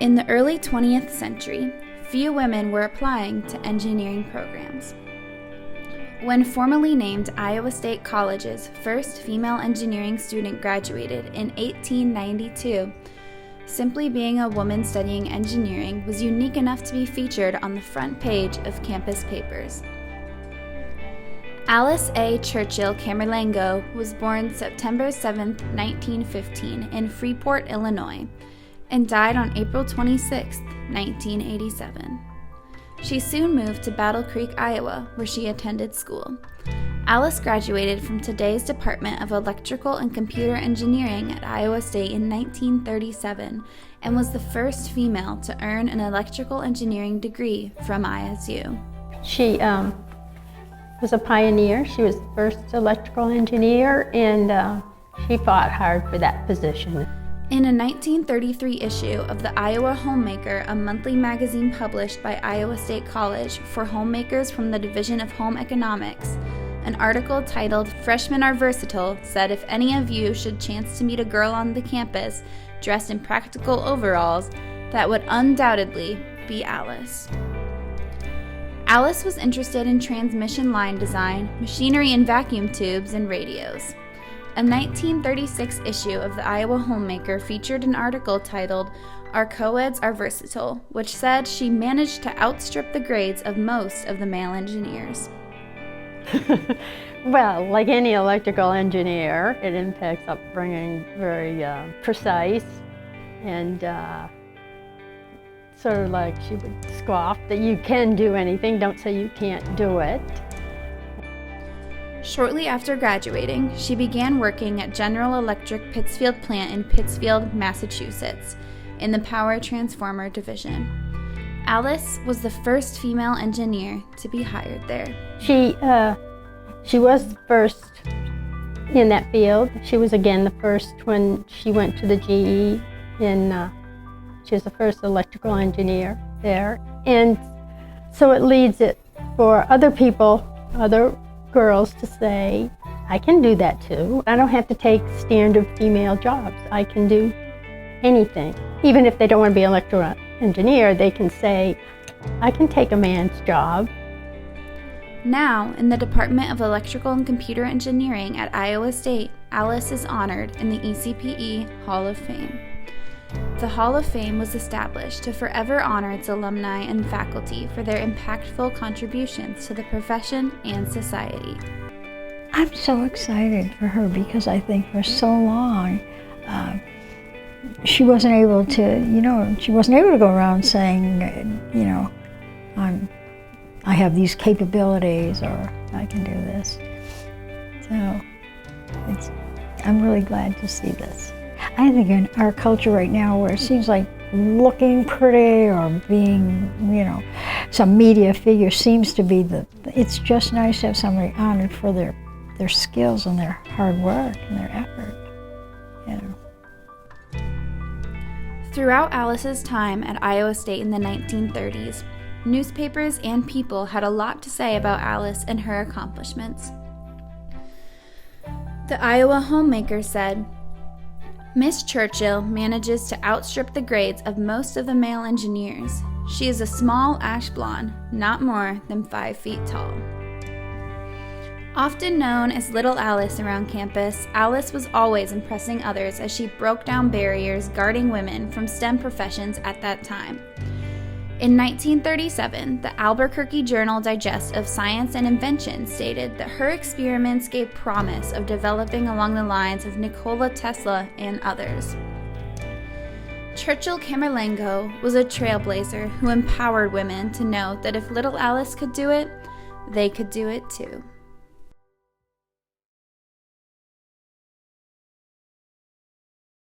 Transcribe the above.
In the early 20th century, few women were applying to engineering programs. When formally named Iowa State College's first female engineering student graduated in 1892, simply being a woman studying engineering was unique enough to be featured on the front page of campus papers. Alice A. Churchill Camerlengo was born September 7, 1915, in Freeport, Illinois, and died on April 26, 1987. She soon moved to Battle Creek, Iowa, where she attended school. Alice graduated from today's Department of Electrical and Computer Engineering at Iowa State in 1937 and was the first female to earn an electrical engineering degree from ISU. She was a pioneer. She was the first electrical engineer, and she fought hard for that position. In a 1933 issue of the Iowa Homemaker, a monthly magazine published by Iowa State College for homemakers from the Division of Home Economics, an article titled "Freshmen Are Versatile" said if any of you should chance to meet a girl on the campus dressed in practical overalls, that would undoubtedly be Alice. Alice was interested in transmission line design, machinery and vacuum tubes, and radios. A 1936 issue of the Iowa Homemaker featured an article titled "Our Co-eds Are Versatile," which said she managed to outstrip the grades of most of the male engineers. Well, like any electrical engineer, it impacts upbringing very precise, and sort of like she would scoff that you can do anything, don't say you can't do it. Shortly after graduating, she began working at General Electric Pittsfield plant in Pittsfield, Massachusetts, in the Power Transformer Division. Alice was the first female engineer to be hired there. She was the first in that field. She was again the first when she went to the GE, and she was the first electrical engineer there. And so it leads it for other people, other girls to say, I can do that too. I don't have to take standard female jobs. I can do anything. Even if they don't want to be an electrical engineer, they can say, I can take a man's job. Now, in the Department of Electrical and Computer Engineering at Iowa State, Alice is honored in the ECpE Hall of Fame. The Hall of Fame was established to forever honor its alumni and faculty for their impactful contributions to the profession and society. I'm so excited for her because I think for so long she wasn't able to go around saying, I have these capabilities or I can do this. So I'm really glad to see this. I think in our culture right now where it seems like looking pretty or being, some media figure seems to be it's just nice to have somebody honored for their skills and their hard work and their effort, Throughout Alice's time at Iowa State in the 1930s, newspapers and people had a lot to say about Alice and her accomplishments. The Iowa Homemaker said, Miss Churchill manages to outstrip the grades of most of the male engineers. She is a small ash blonde, not more than 5 feet tall. Often known as Little Alice around campus, Alice was always impressing others as she broke down barriers guarding women from STEM professions at that time. In 1937, the Albuquerque Journal Digest of Science and Invention stated that her experiments gave promise of developing along the lines of Nikola Tesla and others. Churchill Camerlengo was a trailblazer who empowered women to know that if little Alice could do it, they could do it too.